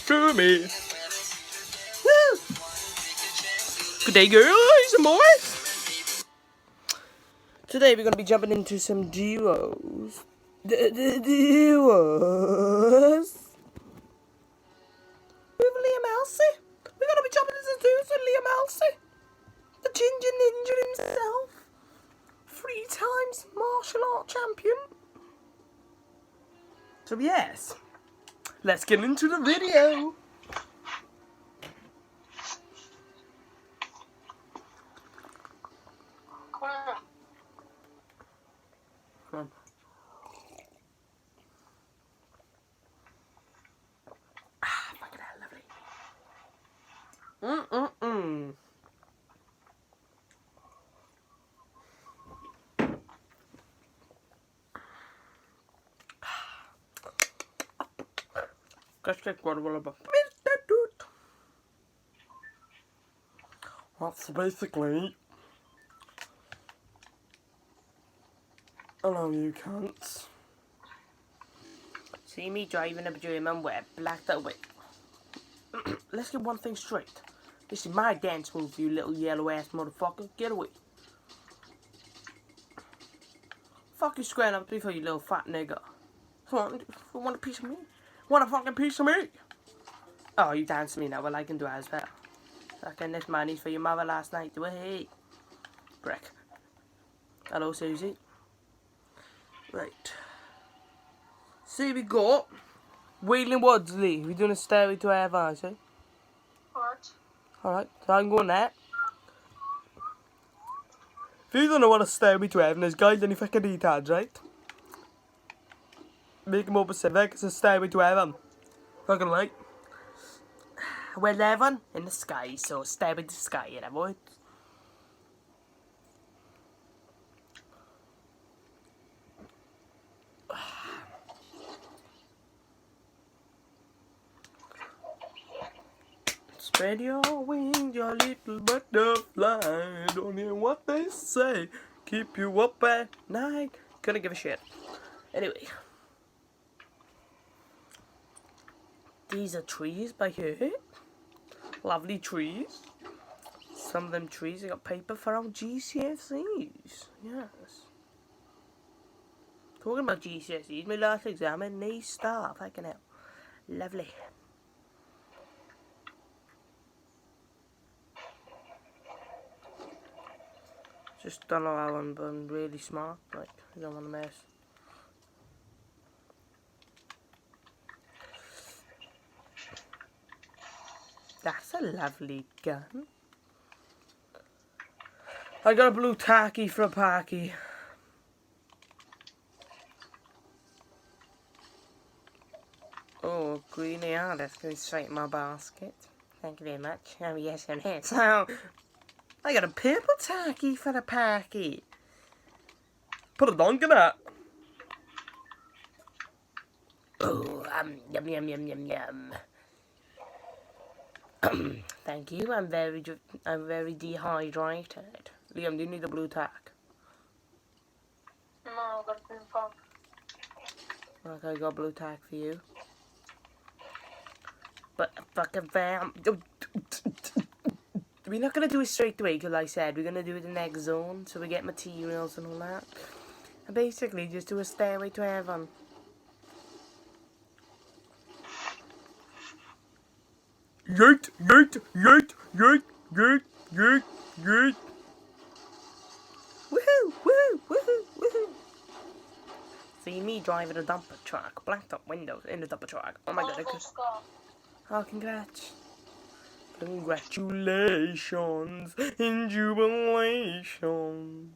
To me. Woo! Good day, girls and boys. Today we're gonna be jumping into some duos. Duos. With Liam Elsie. We're gonna be jumping into duos with Liam Elsie, the Ginger Ninja himself, 3 times martial art champion. So yes, let's get into the video. Come on. Fucking hell, lovely. That's basically. Hello, you cunts. See me driving a German web, blacked out with. Let's get one thing straight. This is my dance move, you little yellow ass motherfucker. Get away. Fuck you squaring up before, you little fat nigga. Want a piece of me? Want a fucking piece of me? Oh, you dance me now, well I can do it as well. Fucking this money's for your mother last night. Do it, hey. Brick. Hello, Susie. Right. See, we got Wheeling Woodsley. We're doing a Stairway to Heaven, I say. What? Alright, so I'm going there. If you don't know what a Stairway to Heaven is, guys, then you fucking retards, right? Make it more specific, it's a Stairway to Heaven. Fucking right. We're living in the sky, so Stairway to the sky, you know what? Spread your wings, your little butterfly. Don't hear what they say. Keep you up at night. Couldn't give a shit. Anyway. These are trees by here. Lovely trees. Some of them trees have got paper for our GCSEs. Yes. Talking about GCSEs, my last exam in these stuff. I can help. Lovely. Just don't know how I'm really smart, like, I don't want to mess. That's a lovely gun. I got a blue tacky for a parky. Oh, green, yeah, that's going straight in my basket. Thank you very much. Oh, yes, and yes. So, I got a purple tacky for a parky. Put a donk in that. Oh, yum, yum, yum, yum, yum. Thank you, I'm very dehydrated. Liam, do you need a blue tack? No, I got green pump. Okay, I got a blue tack for you. But fucking fam. We're not gonna do it straight away, because like I said, we're gonna do it in the next zone, so we get materials and all that. And basically, just do a Stairway to Heaven. Yeet, yeet, yeet, yeet, yeet, yeet, yeet. Woohoo, woohoo, woohoo, woohoo. See me driving a dumper truck, blacked up windows in the dumper truck. Oh my god, oh, congrats. Congratulations in jubilation.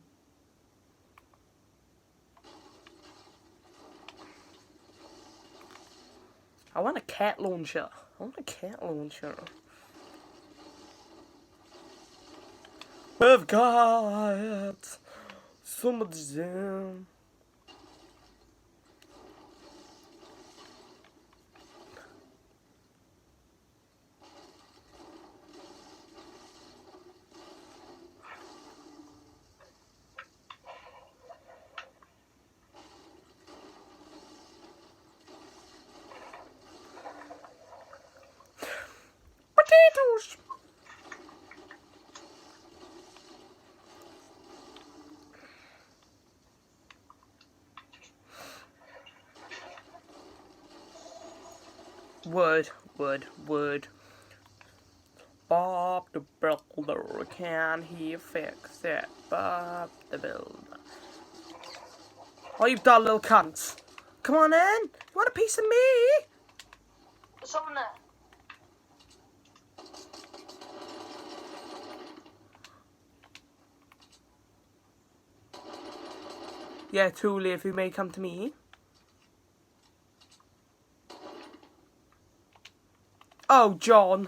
I want a cat launcher. We've got some of them. Would. Bob the Builder, can he fix it? Bob the Builder. Oh, you dull little cunts. Come on in. You want a piece of me? There's someone there. Yeah, truly, if you may come to me. Oh, John.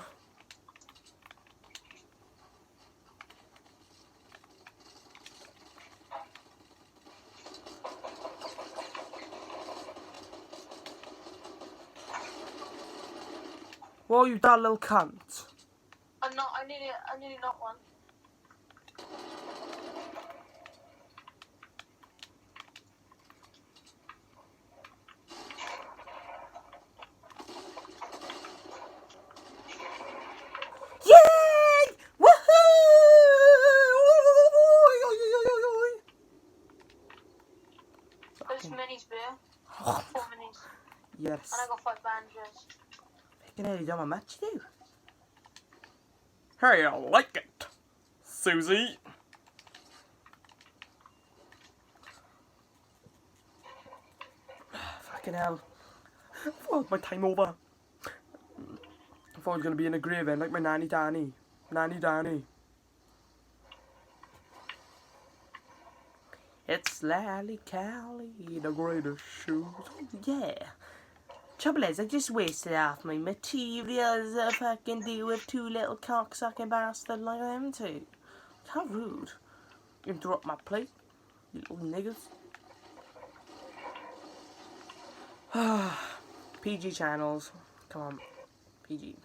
Well, you dull little cunt. I'm not. I nearly not one. Yay! Woohoo! There's minis, beer. 4 minis. Yes. And I got 5 bandages. Fucking hell, you done a match, you? Hey, I like it, Susie. Fucking hell. I thought my time over. I thought I was going to be in a grave end like my nanny Danny. Nanny Danny. It's Lally Callie, the greatest shoes. Yeah. Trouble is, I just wasted half my materials that I fucking deal with 2 little cocksucking bastards like them two. How rude. Interrupt my plate, you little niggas. PG channels. Come on. PG.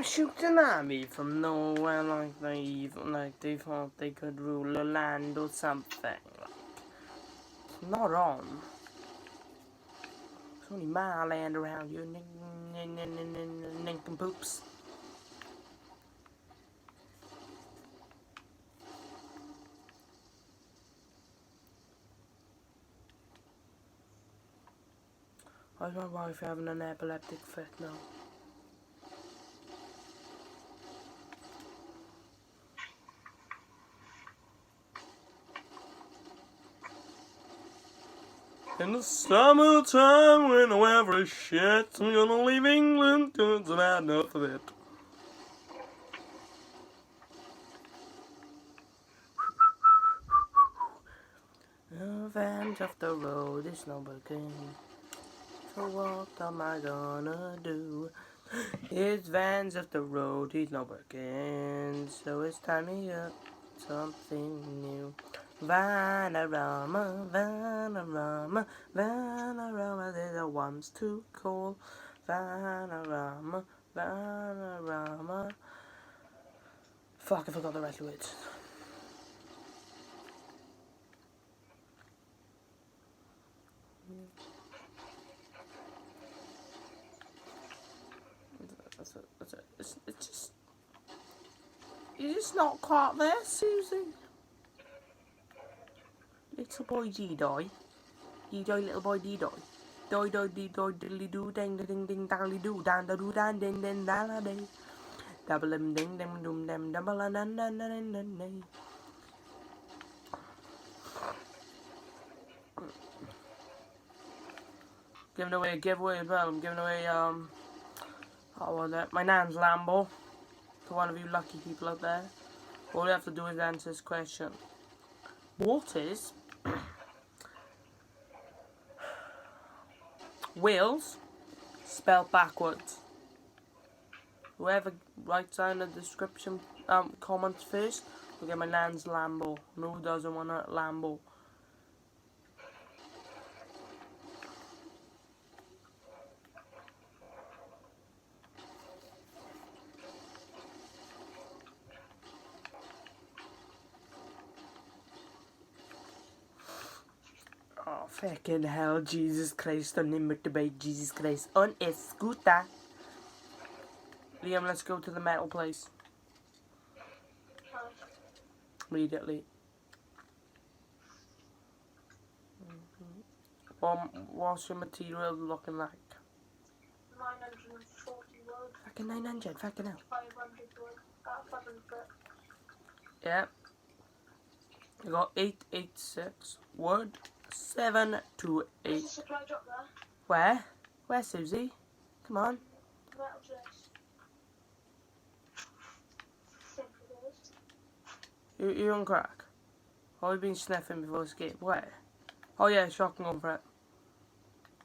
Shooting at me from nowhere like they thought they could rule a land or something. It's not on. It's only my land around you, nincompoops. Why is my wife having an epileptic fit now? In the summertime when the weather is shit, I'm gonna leave England cause I've had enough of it. The vans off the road is no begin. So what am I gonna do? It's vans off the road, he's no working. So it's time to get something new. Vanarama, Vanarama, Vanarama, they're the ones to call. Vanarama, Vanarama. Fuck, I forgot the rest of it. That's it. It's just... You're just not quite there, Susie. Little boy D-die. D-die, little boy D-die. Die, die, dee-die, diddly-doo, ding-ding, dally-doo, dan-da-doo, dan-ding, ding, da-la-day. Double-em, ding-ding, doom-dem, double-a-nan-nan-nan-nan-nan. Giving away a giveaway as well. I'm giving away, my nan's Lambo. To one of you lucky people out there. All you have to do is answer this question. What is Wales spelled backwards? Whoever writes down the description, comments first, will get my nan's Lambo. No, who doesn't want a Lambo? Fucking hell, Jesus Christ, unlimited by Jesus Christ. On a scooter. Liam, let's go to the metal place. Immediately. What's your material looking like? 940 wood. Fucking 900, fucking hell. 500 wood. 500 brick. Yeah. I got 886 wood. 728. There's a supply drop there. Where? Where, Susie? Come on. Metal chest. Simple as. You on crack? Oh, you've been sniffing before this game. Where? Oh yeah, shotgun gun for it.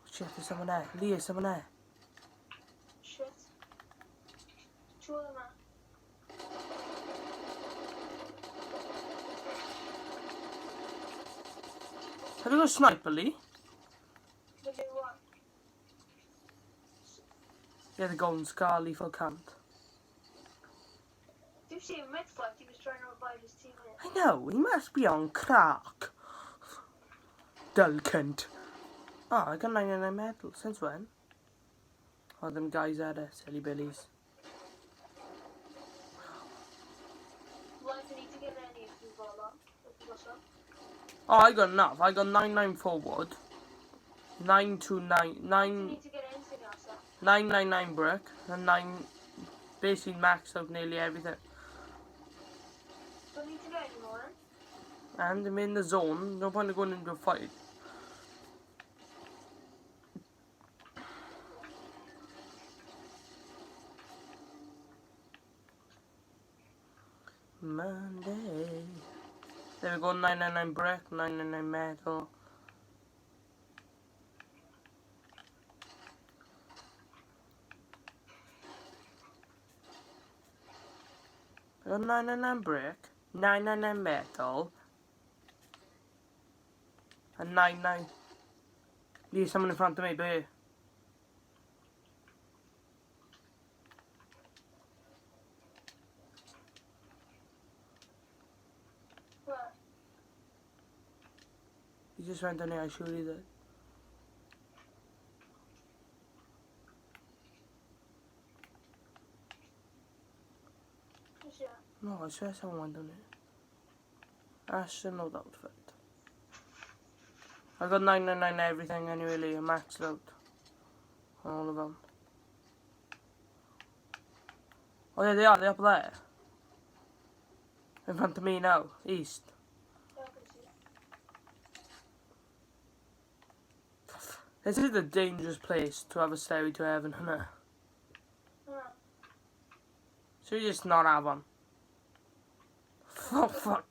Shit, there's someone there. Lee, there's someone there. Shit. 2 of them are. Have you got a sniper, Lee? The new one. Yeah, the golden scar, lethal can't. Did you see him mid-fight? He was trying to revive his teammate. I know, he must be on crack. Dull cunt. Oh, I got 99 medals. Since when? Oh, them guys are the silly billies. Like, you need to get any if you've got a lot. If you've got some. Oh, I got enough. I got 994 wood. 929, You 9, need to get anything else then. 999 brick. And 9, basically maxed out nearly everything. Don't need to get any more then. And I'm in the zone. No point in going into a fight. Monday. There we go, 999 brick, 999 metal. I got 999 brick, 999 metal, and 99. Leave someone in front of me, boo. Where? He just went down there, I surely did. Is it? No, I swear someone went down there. I should know that outfit. I got 999 everything anyway, Lee, maxed out. All of them. Oh yeah, they are, they're up there. In front of me now, east. Yeah, I can see it. This is a dangerous place to have a stairway to heaven, isn't it? Yeah. So you just not have one. Oh, fuck.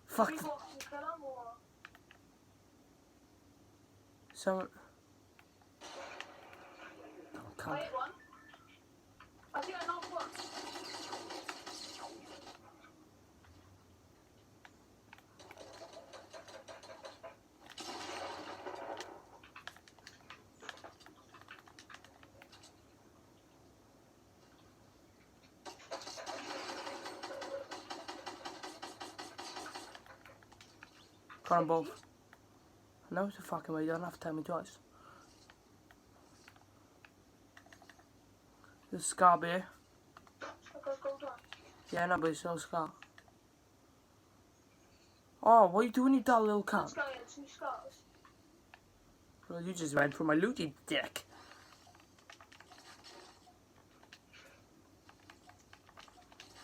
Fuck. Have you got some kill 'em or? Someone. Oh, I can't. hit one. I think I knocked one. Got them both. No, it's a fucking way. You don't have to tell me twice. There's Scar beer. Okay, go down. Yeah, no, but it's no Scar. Oh, what are you doing, you dull little This cunt? guy had 2 scars. Well, you just went for my loot, you dick.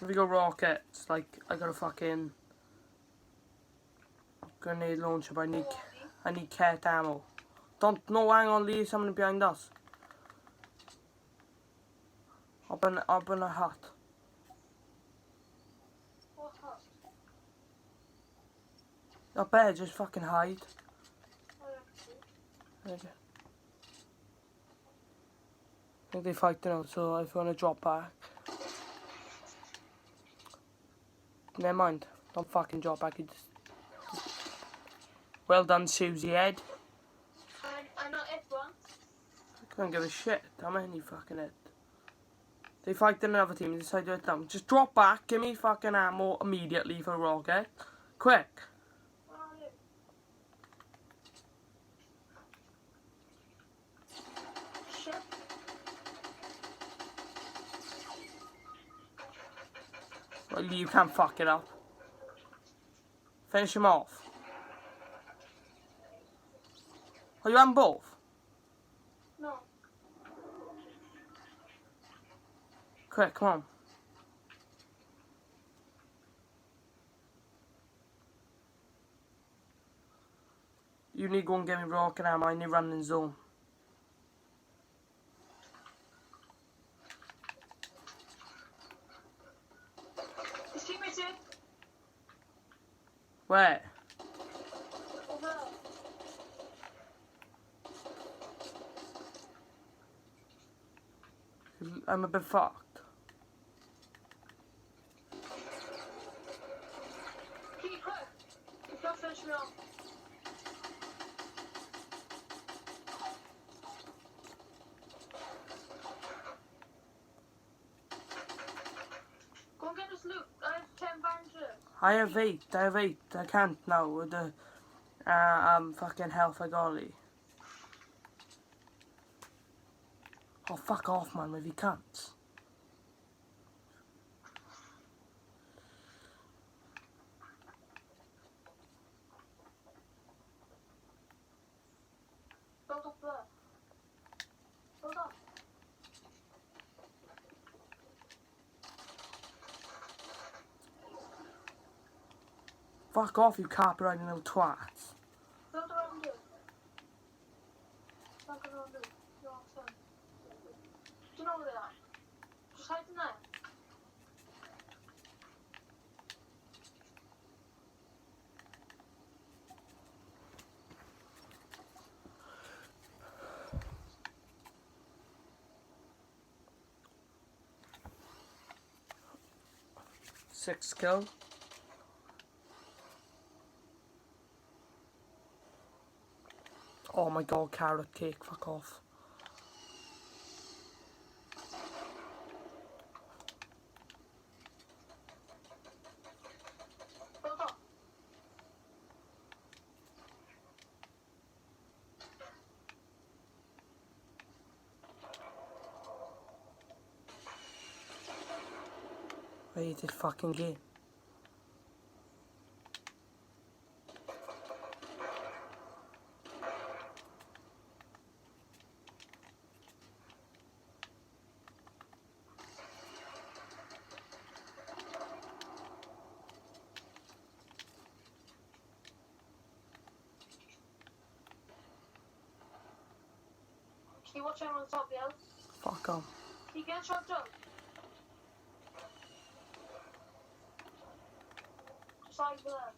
If we go rockets, like, I got a fucking grenade launcher, but I need cat ammo. Don't, no, hang on, Lee, someone behind us. Up in a hut. What hot? Up there, just fucking hide. I don't see. Okay. I think they fighting out, so if you want to drop back. Never mind, don't fucking drop back, you just... Well done, Susie Ed. I not hit one. I can't give a shit how many fucking hit. They fight another team and decide to hit them. Just drop back, give me fucking ammo immediately for a rocket. Quick. Where are you? Well, you can't fuck it up. Finish him off. Oh, you having both? No. Quick, come on. You need to go and get me rocket ammo. I need running zone. His teammates in. Where? Over. I'm a bit fucked. Keep quick. You can't finish me off. Go and get this loot. I have 10 bandages. I have 8. I have 8. I can't now with the fucking health I got. Oh, fuck off, man, with your cunts. Build up there. Build up. Fuck off, you copyrighting little twats. Build around you. Build around you. You're awesome. Do you know where they are? Just hide in there. Six kill. Oh my god, carrot cake, fuck off. Build up. I hate this fucking game. Can you watch out on the top, yeah? Fuck off. Can you get shot down? Just hide there.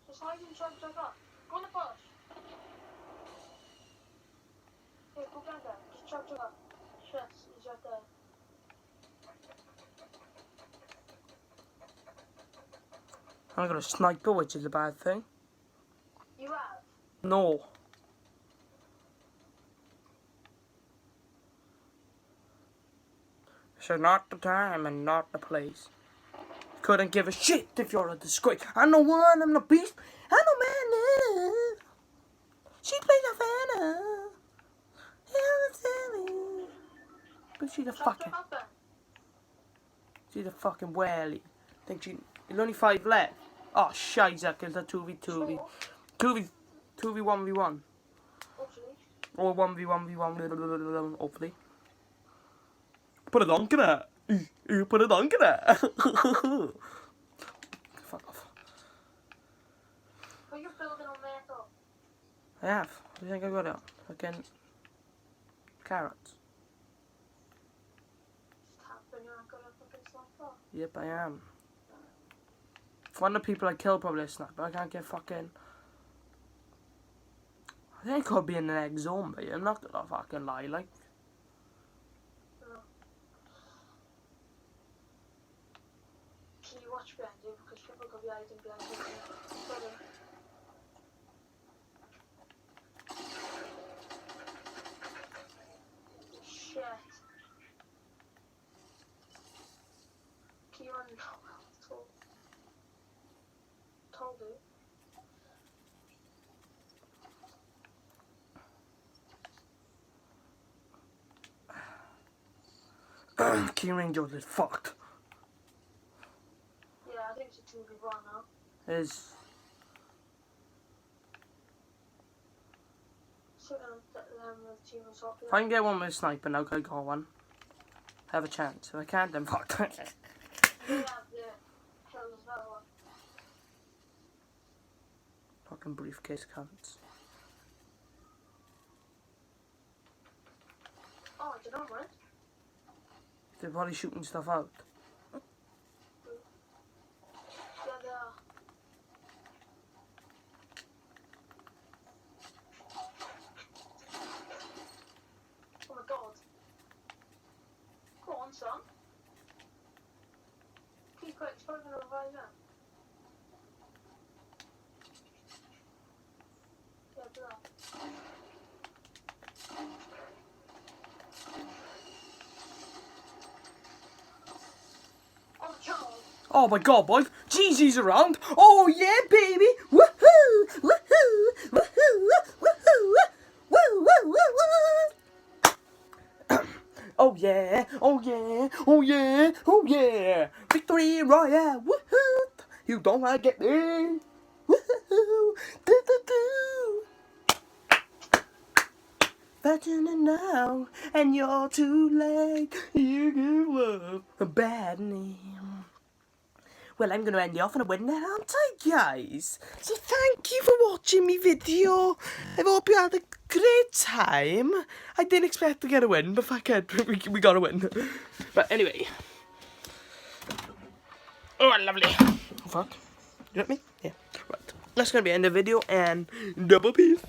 Just hide and shot up. Go in the bush. Here, go down there. Just shot up. Shit, he's right there. I got a sniper, which is a bad thing. You have? No. So not the time and not the place. Couldn't give a shit if you're a disgrace. I'm the one, I'm the beast, I'm the man. She plays a fan. But she's a fucking, Up there. she's a fucking whaley. Think she, there's only 5 left. Oh, shiza, it's a 2v2v. 2v1v1. Hopefully. Or 1v1v1, hopefully. Put a donk in it. You put a donk in it. Fuck off. But you're building on metal. I have. What do you think I got it? Fucking carrots. Tapping, you're not gonna fucking sniper. Yep, I am. One of the people I killed probably a sniper. I can't get fucking. I think I could be in the next zombie. I'm not gonna fucking lie, like. No. Can you watch behind you? Because people could be hiding behind you. Sorry. Shit. Can you run? Told you. Key Rangers is fucked. chasing people right now. Is Shooting them with team assault. if I can get one with a sniper, now I got one. Have a chance. If I can't, then fuck. They have the kills as well. Fucking briefcase cunts. Oh, I don't know, right? They're probably shooting stuff out. Yeah, they are. Oh my god. Go on, son. Keep quick, it's probably going to revive them. Yeah, do that. Oh my god. Oh my god, boy. Jeezy's around. Oh yeah, baby. Woohoo! Woohoo! Woohoo! Woohoo! Woo woo woo woo! Oh yeah! Oh yeah! Oh yeah! Oh yeah! Victory Royale! Woohoo! You don't wanna get me? Woohoo! Do do do! Fortunate now, and you're too late. You give up a bad name. Well, I'm going to end it off on a winner, aren't I, guys? So thank you for watching me video. I hope you had a great time. I didn't expect to get a win, but fuck it, we got a win. But anyway. Oh, lovely. Oh, fuck. You got me? Yeah. Right. That's going to be the end of the video, and double peace.